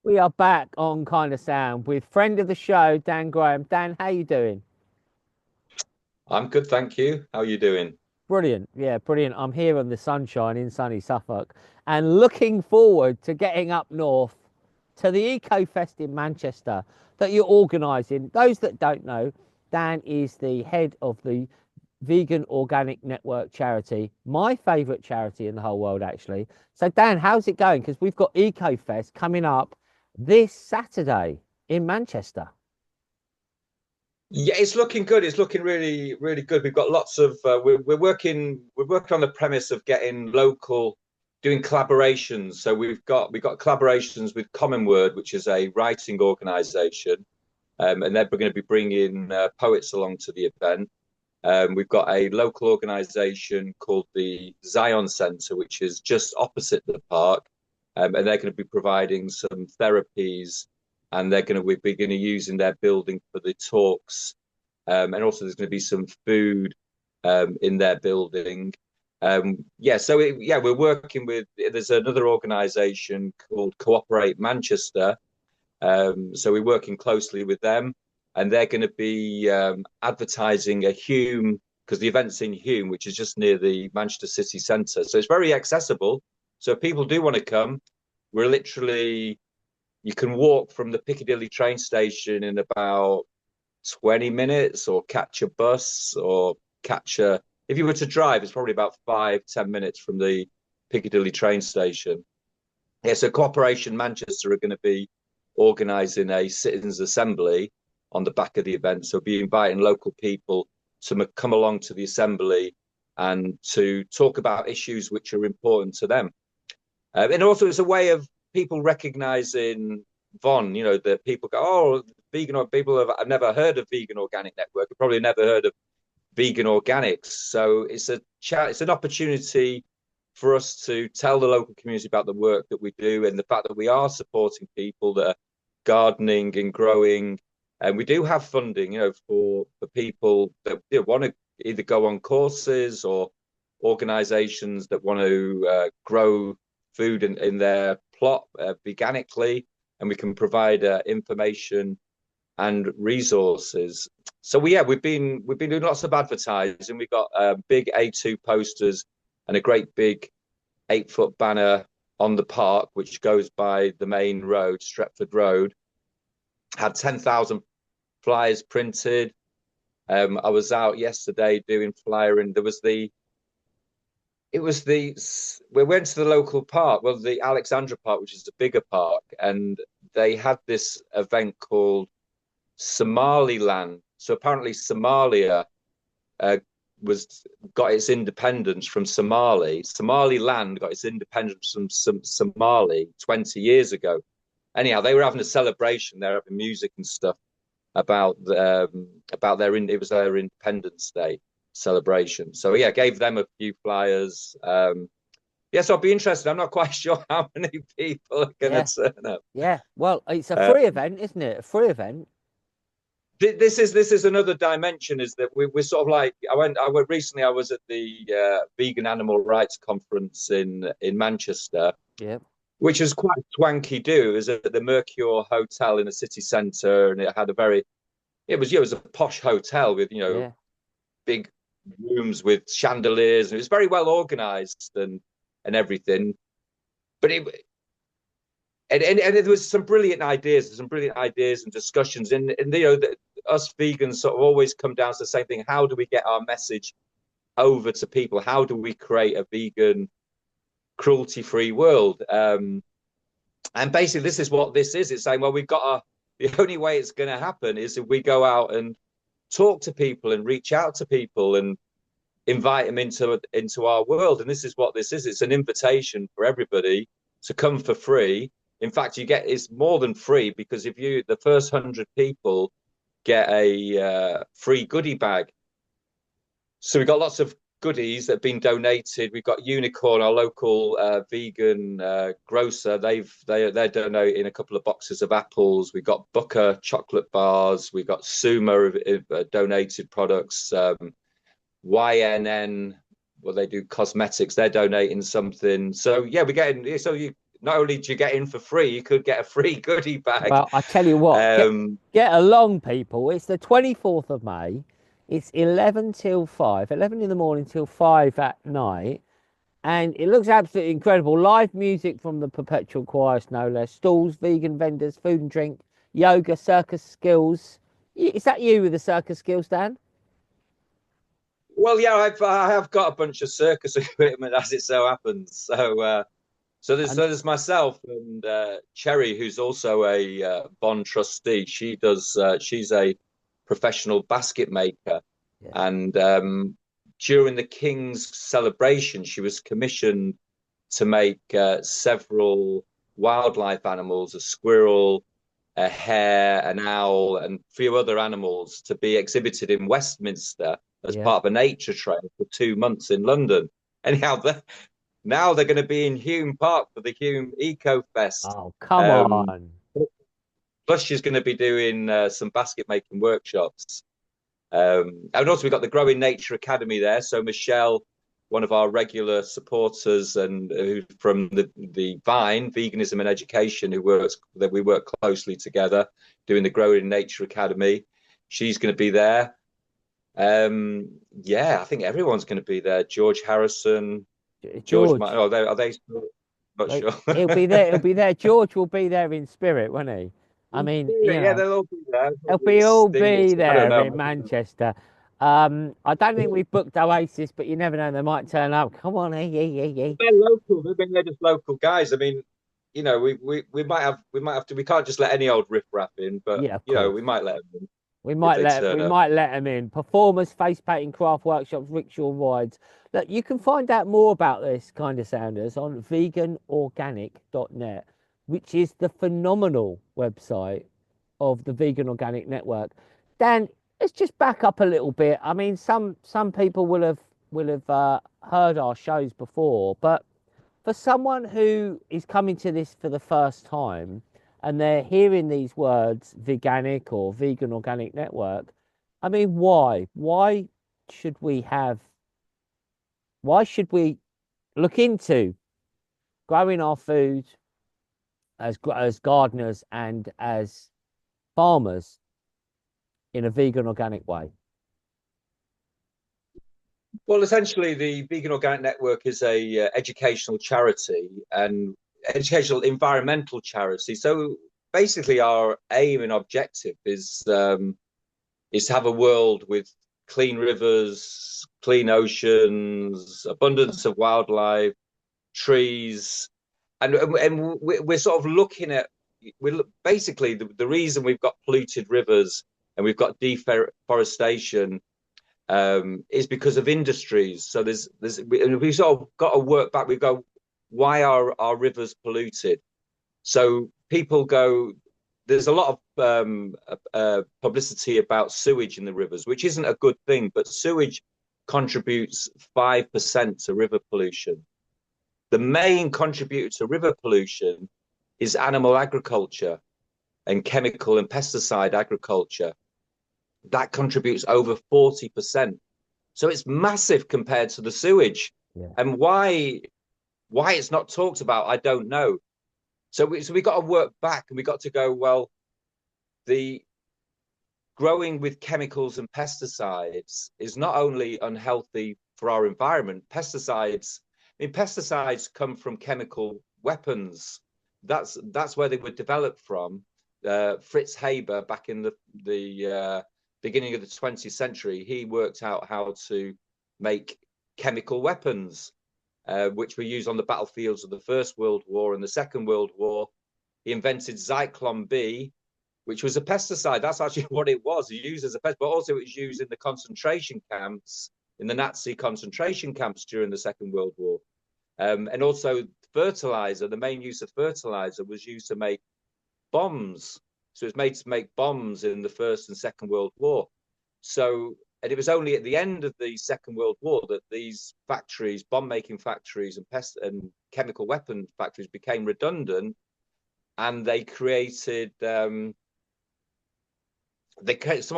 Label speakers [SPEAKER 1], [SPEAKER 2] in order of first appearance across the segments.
[SPEAKER 1] We are back on Kind of Sound with friend of the show, Dan Graham. Dan, how you doing?
[SPEAKER 2] I'm good, thank you. How are you doing?
[SPEAKER 1] Brilliant. Yeah, brilliant. I'm here on the sunshine in sunny Suffolk and looking forward to getting up north to the Eco Fest in Manchester that you're organising. Those that don't know, Dan is the head of the Vegan Organic Network charity, my favourite charity in the whole world, actually. So, Dan, how's it going? Because we've got Eco Fest coming up this Saturday in Manchester.
[SPEAKER 2] Yeah, it's looking good. It's looking really, really good. We've got lots of we're working on the premise of getting local, doing collaborations. So we've got collaborations with Common Word, which is a writing organisation, and they're going to be bringing poets along to the event. We've got a local organisation called the Zion Centre, which is just opposite the park, and they're going to be providing some therapies, and we're going to use in their building for the talks, and also there's going to be some food in their building. Yeah, we're working with. There's another organisation called Cooperate Manchester, so we're working closely with them, and they're going to be advertising a Hume because the event's in Hume, which is just near the Manchester city centre. So it's very accessible. So if people do want to come, we're literally you can walk from the Piccadilly train station in about 20 minutes, or catch a bus, or catch a. If you were to drive, it's probably about 5-10 minutes from the Piccadilly train station. Yeah, so Cooperation Manchester are going to be organising a citizens' assembly on the back of the event. So be inviting local people to come along to the assembly and to talk about issues which are important to them. And also, it's a way of people recognising Von. You know, that people go, oh, vegan, or people have never heard of Vegan Organic Network. Have probably never heard of vegan organics. So it's an opportunity for us to tell the local community about the work that we do and the fact that we are supporting people that are gardening and growing. And we do have funding, for people that want to either go on courses, or organizations that want to grow food in their plot veganically, and we can provide information and resources. So we've been doing lots of advertising. We've got big A2 posters and a great big 8-foot banner on the park, which goes by the main road, Stretford Road. Had 10,000 flyers printed. I was out yesterday doing flyering. We went to the local park, well, the Alexandra Park, which is a bigger park, and they had this event called Somaliland. So apparently Somalia uh, was got its independence from Somali. Somaliland got its independence from Somali 20 years ago. Anyhow, they were having a celebration. They're having music and stuff about it was their Independence Day celebration. So yeah, gave them a few flyers. So I'll be interested. I'm not quite sure how many people are going
[SPEAKER 1] Yeah,
[SPEAKER 2] to turn up.
[SPEAKER 1] yeah. Well, it's a
[SPEAKER 2] Uh,
[SPEAKER 1] free event, isn't it? A free event.
[SPEAKER 2] this is another dimension. Is that we're sort of like I went recently. I was at the vegan animal rights conference in Manchester,
[SPEAKER 1] Yeah,
[SPEAKER 2] which is quite swanky. Do It was at the Mercure Hotel in the city centre, and it had a very it was a posh hotel with
[SPEAKER 1] yeah.
[SPEAKER 2] big rooms with chandeliers, and it was very well organised and everything. But and there was some brilliant ideas, and discussions, and us vegans sort of always come down to the same thing: how do we get our message over to people? How do we create a vegan, cruelty-free world? And basically, this is what this is. It's saying, well, the only way it's going to happen is if we go out and talk to people and reach out to people and invite them into our world. And this is what this is. It's an invitation for everybody to come for free. In fact, it's more than free, because if the first 100 people get a free goodie bag. So we've got lots of goodies that have been donated. We've got Unicorn, our local vegan grocer. They're donating a couple of boxes of apples. We've got Booker chocolate bars. We've got Suma donated products. YNN, well, they do cosmetics. They're donating something. So yeah, we're getting. So not only do you get in for free, you could get a free goodie bag.
[SPEAKER 1] Well, I tell you what,
[SPEAKER 2] Um,
[SPEAKER 1] get along, people. It's the 24th of May. It's 11 till 5, 11 in the morning till 5 at night. And it looks absolutely incredible. Live music from the Perpetual Chorus, no less. Stalls, vegan vendors, food and drink, yoga, circus skills. Is that you with the circus skills, Dan?
[SPEAKER 2] well, yeah, I have got a bunch of circus equipment as it so happens.
[SPEAKER 1] And
[SPEAKER 2] There's myself and Cherry, who's also a bond trustee. She's a professional basket maker,
[SPEAKER 1] yeah,
[SPEAKER 2] and during the King's celebration, she was commissioned to make several wildlife animals, a squirrel, a hare, an owl, and a few other animals to be exhibited in Westminster as
[SPEAKER 1] yeah.
[SPEAKER 2] part of a nature trail for 2 months in London. Anyhow, now they're going to be in Hume Park for the Hume Eco Fest.
[SPEAKER 1] Oh, come
[SPEAKER 2] Um,
[SPEAKER 1] on.
[SPEAKER 2] Plus, she's going to be doing some basket making workshops. And also, we've got the Growing Nature Academy there. So Michelle, one of our regular supporters, and from the Vine Veganism and Education, that we work closely together, doing the Growing Nature Academy. She's going to be there. Yeah, I think everyone's going to be there. George Harrison, George,
[SPEAKER 1] George,
[SPEAKER 2] are they still? Not
[SPEAKER 1] like,
[SPEAKER 2] sure.
[SPEAKER 1] he'll be there. He'll be there. George will be there in spirit, won't he? I mean,
[SPEAKER 2] Yeah, they'll all be there.
[SPEAKER 1] they'll
[SPEAKER 2] Probably
[SPEAKER 1] be all
[SPEAKER 2] singles.
[SPEAKER 1] be
[SPEAKER 2] I don't
[SPEAKER 1] there
[SPEAKER 2] know.
[SPEAKER 1] in Manchester. I don't think we've booked Oasis, but you never know, they might turn up. Come on, hey.
[SPEAKER 2] They're local. They're just local guys. I mean, we might have to. We can't just let any old riffraff in, but
[SPEAKER 1] Yeah, of course.
[SPEAKER 2] we might let them in if they turn
[SPEAKER 1] We
[SPEAKER 2] up.
[SPEAKER 1] might let them in. Performers, face painting, craft workshops, rickshaw rides. Look, you can find out more about this kind of sounders on veganorganic.net, which is the phenomenal website of the Vegan Organic Network. Dan, let's just back up a little bit. I mean, some people will have heard our shows before, but for someone who is coming to this for the first time and they're hearing these words veganic or vegan organic network, I mean, why? Should we have, why should we look into growing our food as gardeners and as farmers in a vegan organic way?
[SPEAKER 2] Well, essentially, the Vegan Organic Network is a educational charity and educational environmental charity. So basically, our aim and objective is to have a world with clean rivers, clean oceans, abundance of wildlife, trees, and we're sort of looking at basically the reason we've got polluted rivers and we've got deforestation is because of industries. So we sort of got to work back. We go, why are our rivers polluted? So people go, there's a lot of publicity about sewage in the rivers, which isn't a good thing, but sewage contributes 5% to river pollution. The main contributor to river pollution is animal agriculture and chemical and pesticide agriculture. That contributes over 40%. So it's massive compared to the sewage.
[SPEAKER 1] Yeah.
[SPEAKER 2] And why it's not talked about, I don't know. So we got to work back and we got to go, well, the growing with chemicals and pesticides is not only unhealthy for our environment. Pesticides come from chemical weapons. That's where they were developed from. Fritz Haber, back in the beginning of the 20th century, he worked out how to make chemical weapons, which were used on the battlefields of the First World War and the Second World War. He invented Zyklon B, which was a pesticide. That's actually what it was. He used as a pesticide, but also it was used in the concentration camps, in the Nazi concentration camps during the Second World War. And also fertilizer, the main use of fertilizer was used to make bombs. So it was made to make bombs in the First and Second World War. So, and it was only at the end of the Second World War that these factories, bomb-making factories and chemical weapon factories became redundant, and they created someone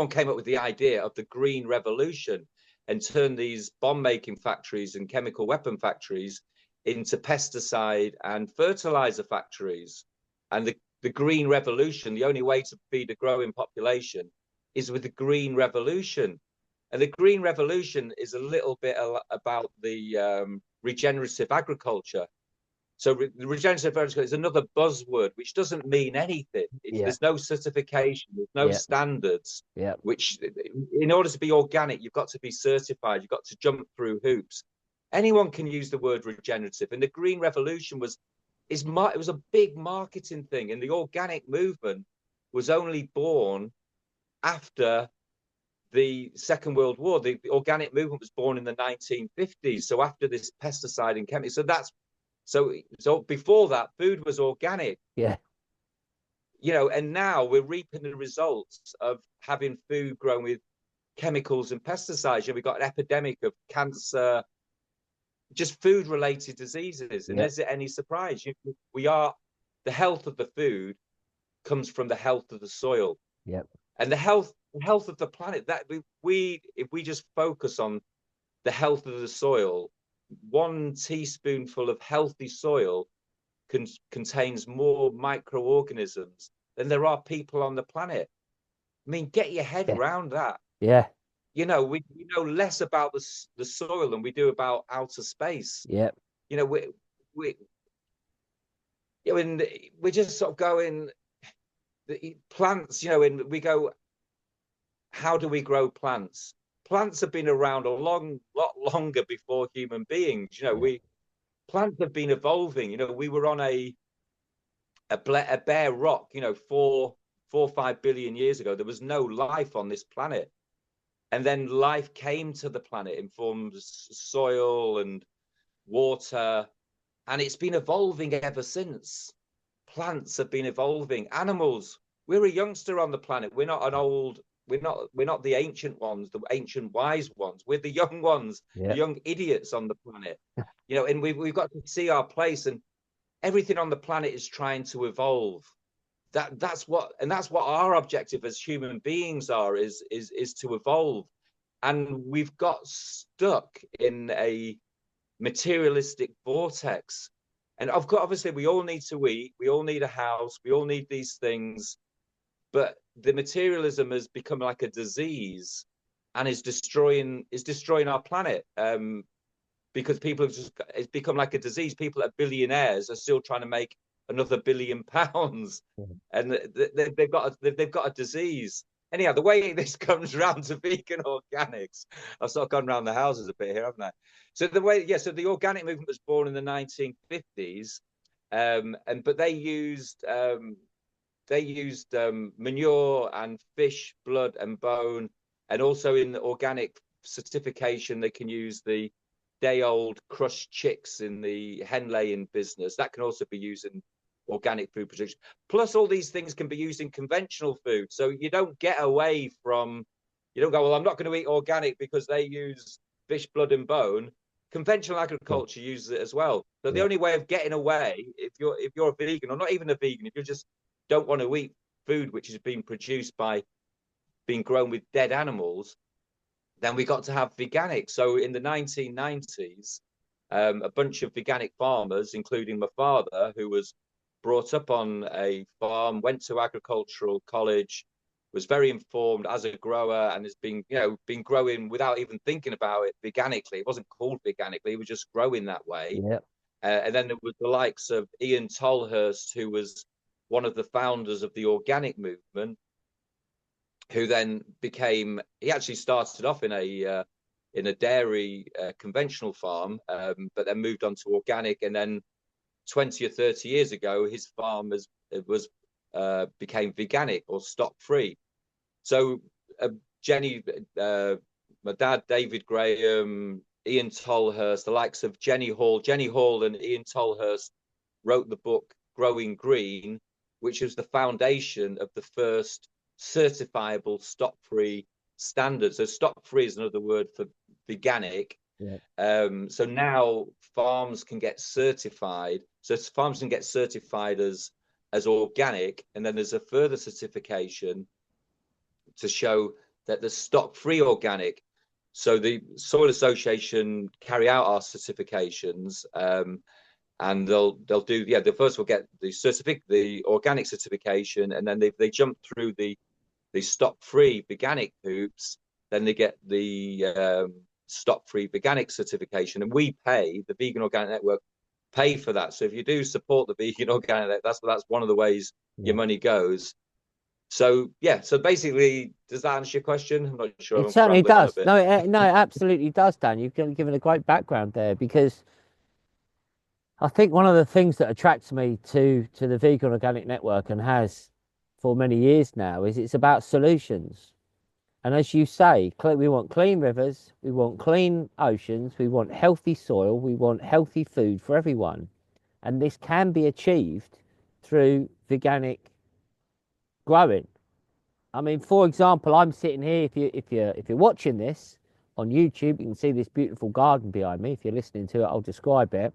[SPEAKER 2] came up with the idea of the Green Revolution and turned these bomb-making factories and chemical weapon factories into pesticide and fertilizer factories. And the green revolution, the only way to feed a growing population is with the green revolution. And the green revolution is a little bit about the regenerative agriculture. So regenerative agriculture is another buzzword which doesn't mean anything. There's no certification, there's no standards. Which, in order to be organic, you've got to be certified. You've got to jump through hoops. Anyone can use the word regenerative, and the green revolution it was a big marketing thing, and the organic movement was only born after the Second World War. The organic movement was born in the 1950s, so after this pesticide and chemical. So before that, food was organic.
[SPEAKER 1] Yeah.
[SPEAKER 2] And now we're reaping the results of having food grown with chemicals and pesticides. We've got an epidemic of cancer, just food-related diseases. And is it any surprise? The health of the food comes from the health of the soil.
[SPEAKER 1] Yep.
[SPEAKER 2] And the health of the planet. That if we just focus on the health of the soil, 1 teaspoonful of healthy soil contains more microorganisms than there are people on the planet. I mean, get your head around that.
[SPEAKER 1] Yeah.
[SPEAKER 2] We know less about the soil than we do about outer space.
[SPEAKER 1] Yeah.
[SPEAKER 2] We're just sort of going the plants. And we go, how do we grow plants? Plants have been around a lot longer before human beings. Plants have been evolving. We were on a bare rock. 4 or 5 billion years ago, there was no life on this planet, and then life came to the planet in forms of soil and water, and it's been evolving ever since. Plants have been evolving. Animals. We're a youngster on the planet. We're not an old. We're not the ancient ones, the ancient wise ones. We're the young ones, the young idiots on the planet. And we've got to see our place, and everything on the planet is trying to evolve. That's what our objective as human beings is to evolve. And we've got stuck in a materialistic vortex. And obviously we all need to eat, we all need a house, we all need these things. But the materialism has become like a disease and is destroying our planet, because it's become like a disease. People that are billionaires are still trying to make another £1 billion, and they've got a disease. Anyhow, the way this comes around to vegan organics, I've sort of gone around the houses a bit here, haven't I? So the organic movement was born in the 1950s, but they used manure and fish blood and bone, and also in the organic certification they can use the day-old crushed chicks in the hen laying business. That can also be used in organic food production. Plus, all these things can be used in conventional food, so you don't go, well, I'm not going to eat organic because they use fish blood and bone. Conventional agriculture uses it as well. So the only way of getting away, if you're a vegan, or not even a vegan, if you just don't want to eat food which is being produced by being grown with dead animals, then we got to have veganic. So in the 1990s, a bunch of veganic farmers, including my father, who was brought up on a farm, went to agricultural college, was very informed as a grower, and has been growing without even thinking about it veganically. It wasn't called veganically, it was just growing that way. And then there was the likes of Ian Tolhurst, who was one of the founders of the organic movement, who then he actually started off in a dairy conventional farm, but then moved on to organic, and then 20 or 30 years ago his farm became veganic or stock free. So my dad, David Graham, Ian Tolhurst, the likes of Jenny Hall and Ian Tolhurst wrote the book Growing Green, which was the foundation of the first certifiable stock-free standard. So stock-free is another word for veganic. So now farms can get certified. So farms can get certified as organic, and then there's a further certification to show that the stock-free organic. So the Soil Association carry out our certifications, and they'll do, yeah, the first will get the organic certification, and then they jump through the stop-free veganic hoops, then they get the stop-free veganic certification, and we pay, the Vegan Organic Network pay for that. So if you do support the Vegan Organic Network, that's one of the ways your money goes. So yeah, so basically, does that answer your question? I'm not sure.
[SPEAKER 1] It
[SPEAKER 2] I'm
[SPEAKER 1] certainly
[SPEAKER 2] rambling on a
[SPEAKER 1] does.
[SPEAKER 2] bit.
[SPEAKER 1] No, no, it absolutely does, Dan. You've given a great background there, because I think one of the things that attracts me to the Vegan Organic Network, and has for many years now, is it's about solutions. And as you say, we want clean rivers, we want clean oceans, we want healthy soil, we want healthy food for everyone. And this can be achieved through veganic growing. I mean, for example, I'm sitting here. If you're watching this on YouTube, you can see this beautiful garden behind me. If you're listening to it, I'll describe it.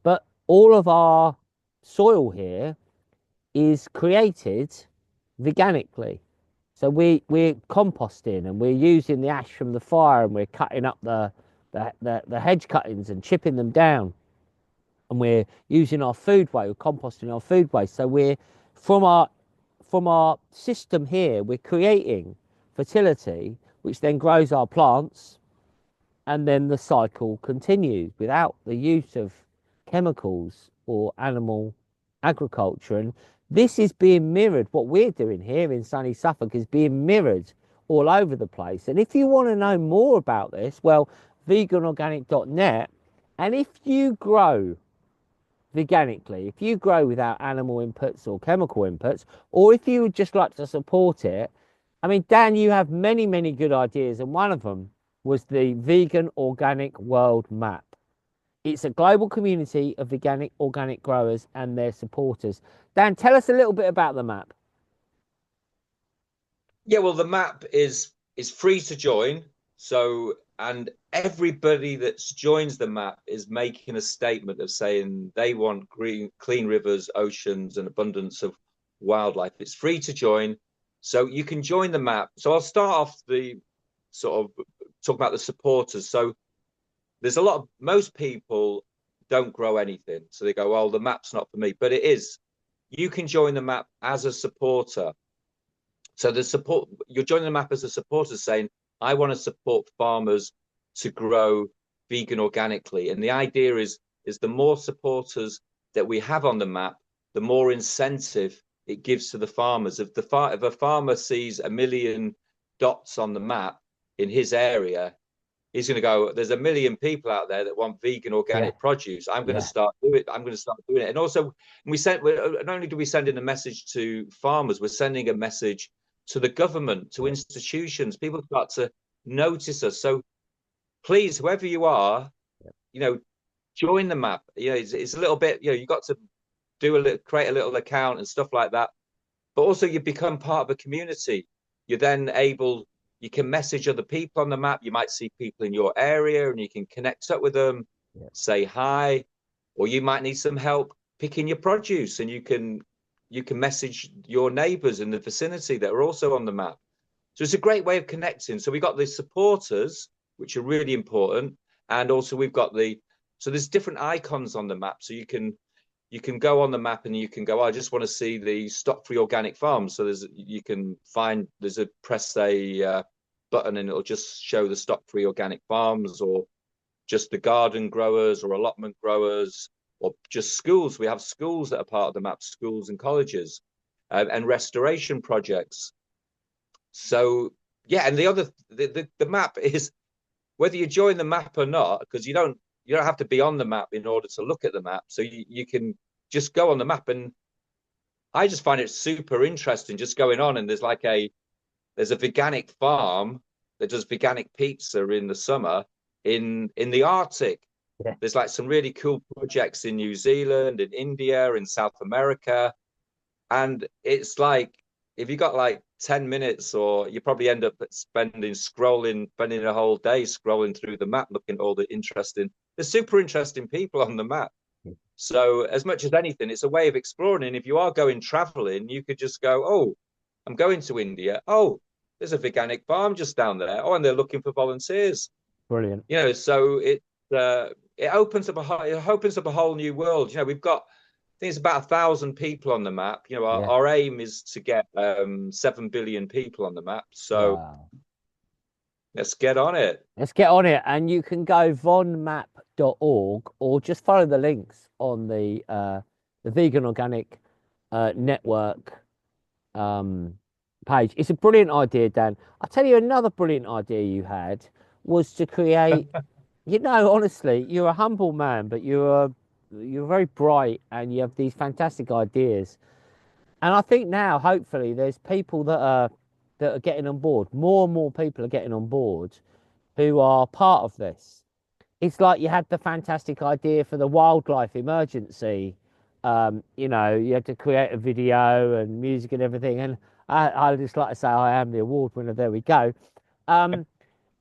[SPEAKER 1] But all of our soil here is created veganically. So we're composting, and we're using the ash from the fire, and we're cutting up the hedge cuttings and chipping them down, and we're using our food waste, we're composting our food waste. So we're from our system here, we're creating fertility, which then grows our plants, and then the cycle continues without the use of chemicals or animal agriculture. And this is being mirrored. What we're doing here in sunny Suffolk is being mirrored all over the place. And if you want to know more about this, well, veganorganic.net. And if you grow veganically, if you grow without animal inputs or chemical inputs, or if you would just like to support it, I mean, Dan, you have many, many good ideas, and one of them was the Vegan Organic World Map. It's a global community of veganic organic growers and their supporters. Dan, tell us a little bit about the map.
[SPEAKER 2] Yeah, well, the map is free to join. So, and everybody that joins the map is making a statement of saying they want green, clean rivers, oceans, and abundance of wildlife. It's free to join. So you can join the map. So I'll start off the sort of talk about the supporters. So there's most people don't grow anything. So they go, well, the map's not for me, but it is. You can join the map as a supporter. So you're joining the map as a supporter, saying, I want to support farmers to grow vegan organically. And the idea is the more supporters that we have on the map, the more incentive it gives to the farmers. If a farmer sees 1 million dots on the map in his area, he's going to go, there's 1 million people out there that want vegan organic produce. I'm going to start doing it. And also, not only do we send in a message to farmers, we're sending a message to the government, to institutions. People start to notice us. So please, whoever you are, join the map. It's a little bit, you got to create a little account and stuff like that. But also you become part of a community. You're then you can message other people on the map. You might see people in your area and you can connect up with them, say hi, or you might need some help picking your produce, and you can message your neighbors in the vicinity that are also on the map. So it's a great way of connecting. So we've got the supporters, which are really important. And also we've got so there's different icons on the map. So you can go on the map and you can go, I just want to see the stock-free organic farms. So press a button and it'll just show the stock-free organic farms, or just the garden growers or allotment growers, or just schools. We have schools that are part of the map, schools and colleges, and restoration projects. So yeah, and the map is, whether you join the map or not, because you don't have to be on the map in order to look at the map. So you can just go on the map, and I just find it super interesting just going on. And there's a veganic farm that does veganic pizza in the summer in the Arctic. Yeah. There's some really cool projects in New Zealand, in India, in South America. And it's if you got 10 minutes, or you probably end up spending a whole day scrolling through the map, looking at all there's super interesting people on the map. So as much as anything, it's a way of exploring. And if you are going traveling, you could just go, oh, I'm going to India. Oh, there's a veganic farm just down there. Oh, and they're looking for volunteers.
[SPEAKER 1] Brilliant.
[SPEAKER 2] You know, so it opens up a whole new world. You know, we've got, I think it's about 1,000 people on the map. You know,
[SPEAKER 1] Yeah.
[SPEAKER 2] our aim is to get 7 billion people on the map. So
[SPEAKER 1] Wow.
[SPEAKER 2] let's get on it.
[SPEAKER 1] Let's get on it. And you can go vonmap.org or just follow the links on the Vegan Organic Network um, page. It's a brilliant idea, Dan. I'll tell you another brilliant idea you had was to create, honestly, you're a humble man, but you're very bright and you have these fantastic ideas. And I think now, hopefully, there's people that are getting on board. More and more people are getting on board who are part of this. It's like you had the fantastic idea for the wildlife emergency. You had to create a video and music and everything. And I just like to say I am the award winner. There we go. Um,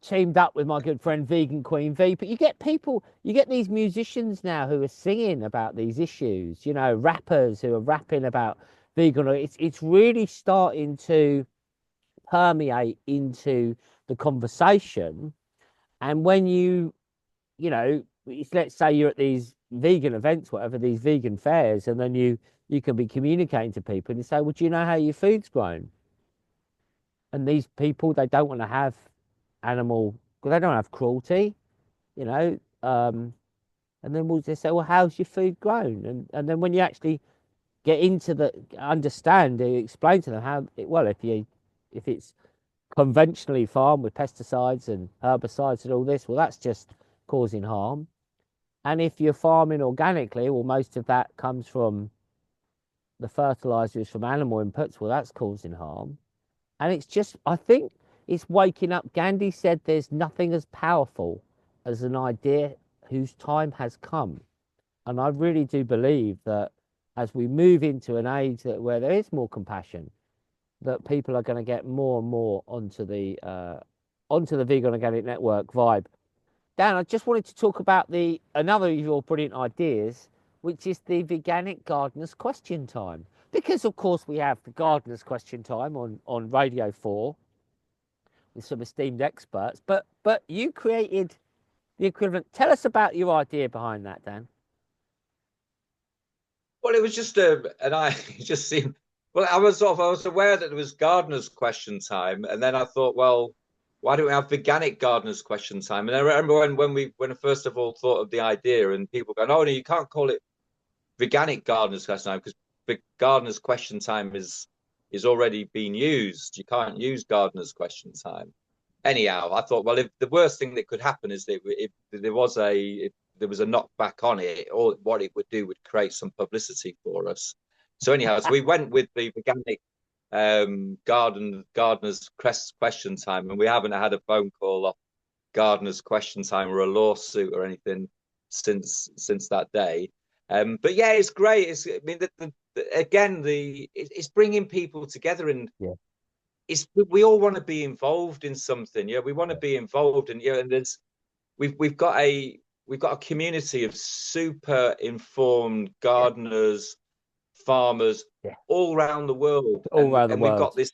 [SPEAKER 1] Teamed up with my good friend Vegan Queen V. But you get these musicians now who are singing about these issues. Rappers who are rapping about vegan. It's really starting to permeate into the conversation. And when let's say you're at these vegan events, whatever, these vegan fairs, and then you can be communicating to people and you say, well, do you know how your food's grown? And these people, they don't want to have animal, well, they don't have cruelty, you know. And then we'll just say, well, how's your food grown? And then when you actually get into the understand, you explain to them how, if it's conventionally farmed with pesticides and herbicides and all this, well, that's just causing harm. And if you're farming organically, well, most of that comes from the fertilizers from animal inputs. Well, that's causing harm. And it's just, I think it's waking up. Gandhi said there's nothing as powerful as an idea whose time has come. And I really do believe that as we move into an age where there is more compassion, that people are going to get more and more onto the Vegan Organic Network vibe. Dan, I just wanted to talk about the another of your brilliant ideas, which is the Veganic Gardeners Question Time. Because of course we have the Gardeners Question Time on Radio 4 with some esteemed experts, but you created the equivalent. Tell us about your idea behind that, Dan.
[SPEAKER 2] Well, it was just and I it just seemed. Well, I was aware that there was gardeners question time, and then I thought, well, why don't we have veganic gardeners question time? And I remember when I first of all thought of the idea, and people going, oh no, you can't call it veganic gardeners question time because gardeners question time is already being used. You can't use gardeners question time. Anyhow, I thought, well, if the worst thing that could happen is that if there was a knockback on it, or what it would do would create some publicity for us. So anyhow, so we went with the veganic gardeners question time, and we haven't had a phone call off gardeners question time or a lawsuit or anything since that day. But yeah, it's great. I mean, again, it's bringing people together, and
[SPEAKER 1] Yeah.
[SPEAKER 2] we all want to be involved in something. We want to be involved, and and we've got a community of super informed
[SPEAKER 1] Yeah.
[SPEAKER 2] gardeners, farmers
[SPEAKER 1] Yeah.
[SPEAKER 2] all around the world,
[SPEAKER 1] All around the
[SPEAKER 2] and we've
[SPEAKER 1] world.
[SPEAKER 2] got this.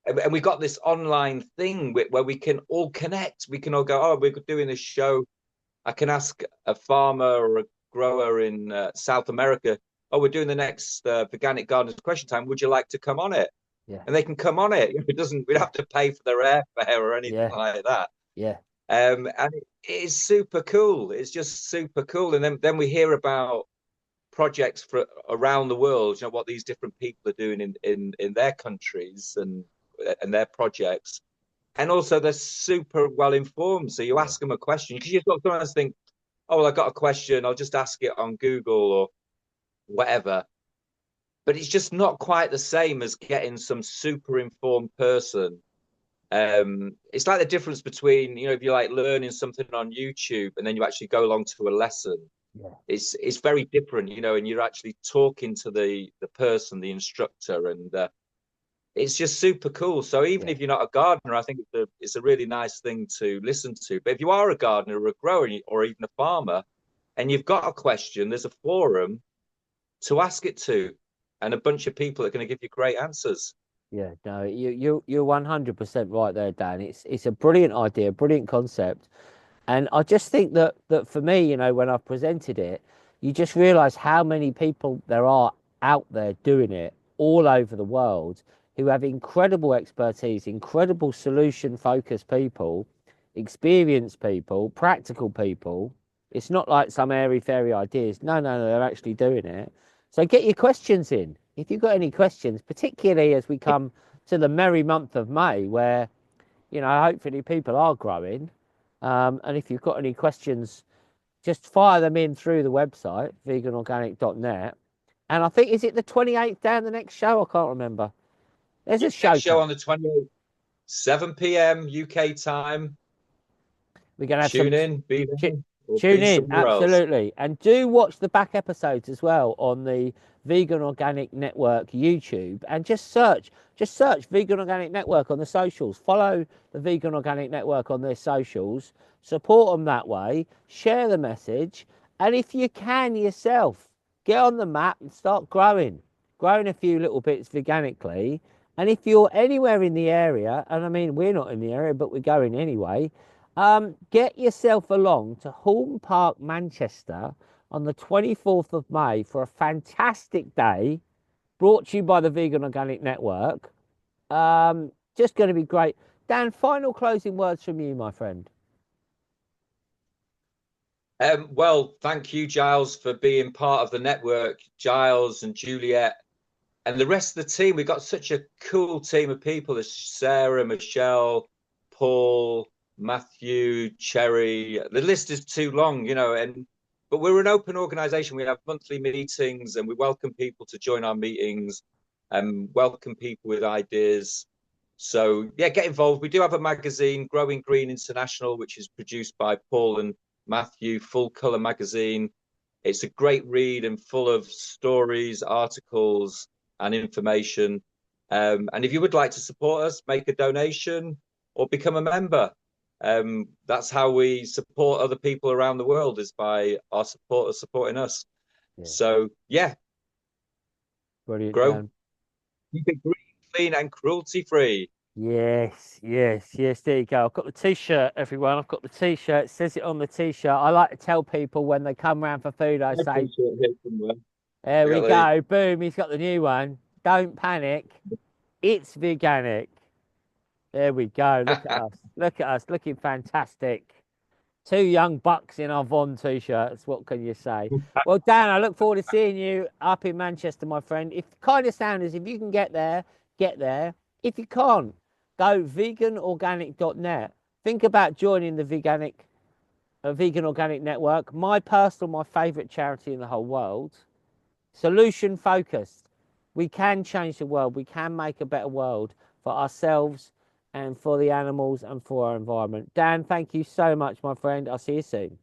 [SPEAKER 2] And we got this online thing where we can all connect. We can all go, oh, we're doing this show. I can ask a farmer or a grower in South America, oh, we're doing the next Veganic Gardeners Question Time. Would you like to come on it?
[SPEAKER 1] Yeah.
[SPEAKER 2] And they can come on it. We don't
[SPEAKER 1] Yeah.
[SPEAKER 2] have to pay for their airfare or anything
[SPEAKER 1] Yeah.
[SPEAKER 2] like that.
[SPEAKER 1] Yeah.
[SPEAKER 2] And it is super cool. It's just super cool. And then we hear about projects for around the world. What these different people are doing in their countries and their projects. And also they're super well informed. So you
[SPEAKER 1] Yeah.
[SPEAKER 2] ask them a question because you sometimes think, oh, well, I got a question. I'll just ask it on Google or whatever. But it's just not quite the same as getting some super informed person. It's like the difference between, if you like learning something on YouTube and then you actually go along to a lesson.
[SPEAKER 1] Yeah.
[SPEAKER 2] It's very different, and you're actually talking to the person, the instructor, and it's just super cool. So even
[SPEAKER 1] Yeah.
[SPEAKER 2] if you're not a gardener, I think it's a really nice thing to listen to. But if you are a gardener or a grower or even a farmer, and you've got a question, there's a forum to ask it to, and a bunch of people are going to give you great answers.
[SPEAKER 1] Yeah, no, you're 100% right there, Dan. It's a brilliant idea, brilliant concept, And I just think that for me, you know, when I've presented it, you just realize how many people there are out there doing it all over the world who have incredible expertise, incredible solution focused people, experienced people, practical people. It's not like some airy fairy ideas. No, no, no, they're actually doing it. So get your questions in. If you've got any questions, particularly as we come to the merry month of May, where, you know, hopefully people are growing. And if you've got any questions, just fire them in through the website, veganorganic.net. And I think, is it the 28th down the next show? I can't remember. There's a show
[SPEAKER 2] Next show
[SPEAKER 1] coming.
[SPEAKER 2] on the 28th, 7 p.m. UK time.
[SPEAKER 1] We're going to have some.
[SPEAKER 2] Tune in, be
[SPEAKER 1] Tu-
[SPEAKER 2] there, or
[SPEAKER 1] Tune
[SPEAKER 2] be
[SPEAKER 1] in,
[SPEAKER 2] somewhere else.
[SPEAKER 1] absolutely. And do watch the back episodes as well on the Vegan Organic Network YouTube, and just search Vegan Organic Network on the socials. Follow the Vegan Organic Network on their socials. Support them that way. Share the message. And if you can yourself, get on the map and start growing a few little bits veganically. And if you're anywhere in the area, and I mean, we're not in the area, but we're going anyway, get yourself along to Horton Park, Manchester on the 24th of May for a fantastic day brought to you by the Vegan Organic Network. Just going to be great. Dan, final closing words from you, my friend.
[SPEAKER 2] Well, thank you, Giles, for being part of the network. Giles and Juliet and the rest of the team. We've got such a cool team of people. There's Sarah, Michelle, Paul, Matthew, Cherry. The list is too long, you know, but we're an open organization. We have monthly meetings and we welcome people to join our meetings and welcome people with ideas. So yeah, get involved. We do have a magazine, Growing Green International, which is produced by Paul and Matthew, full color magazine. It's a great read and full of stories, articles, and information. And if you would like to support us, make a donation or become a member. That's how we support other people around the world, is by our supporters supporting us.
[SPEAKER 1] Yeah,
[SPEAKER 2] So yeah,
[SPEAKER 1] brilliant,
[SPEAKER 2] grow,
[SPEAKER 1] Dan.
[SPEAKER 2] keep it green, clean, and cruelty free.
[SPEAKER 1] Yes, yes, yes. There you go. I've got the t-shirt, everyone. I've got the t-shirt. It says it on the t-shirt. I like to tell people when they come round for food, I
[SPEAKER 2] I
[SPEAKER 1] say,
[SPEAKER 2] appreciate it here somewhere.
[SPEAKER 1] there we
[SPEAKER 2] Really.
[SPEAKER 1] go. Boom, he's got the new one. Don't panic. It's veganic. There we go. Look at us. Look at us looking fantastic. Two young bucks in our Von t-shirts. What can you say? Well, Dan, I look forward to seeing you up in Manchester, my friend. If kind of sounders, if you can get there, get there. If you can't, go veganorganic.net. Think about joining the Vegan Organic Network. My favourite charity in the whole world. Solution focused. We can change the world. We can make a better world for ourselves and for the animals and for our environment. Dan, thank you so much, my friend. I'll see you soon.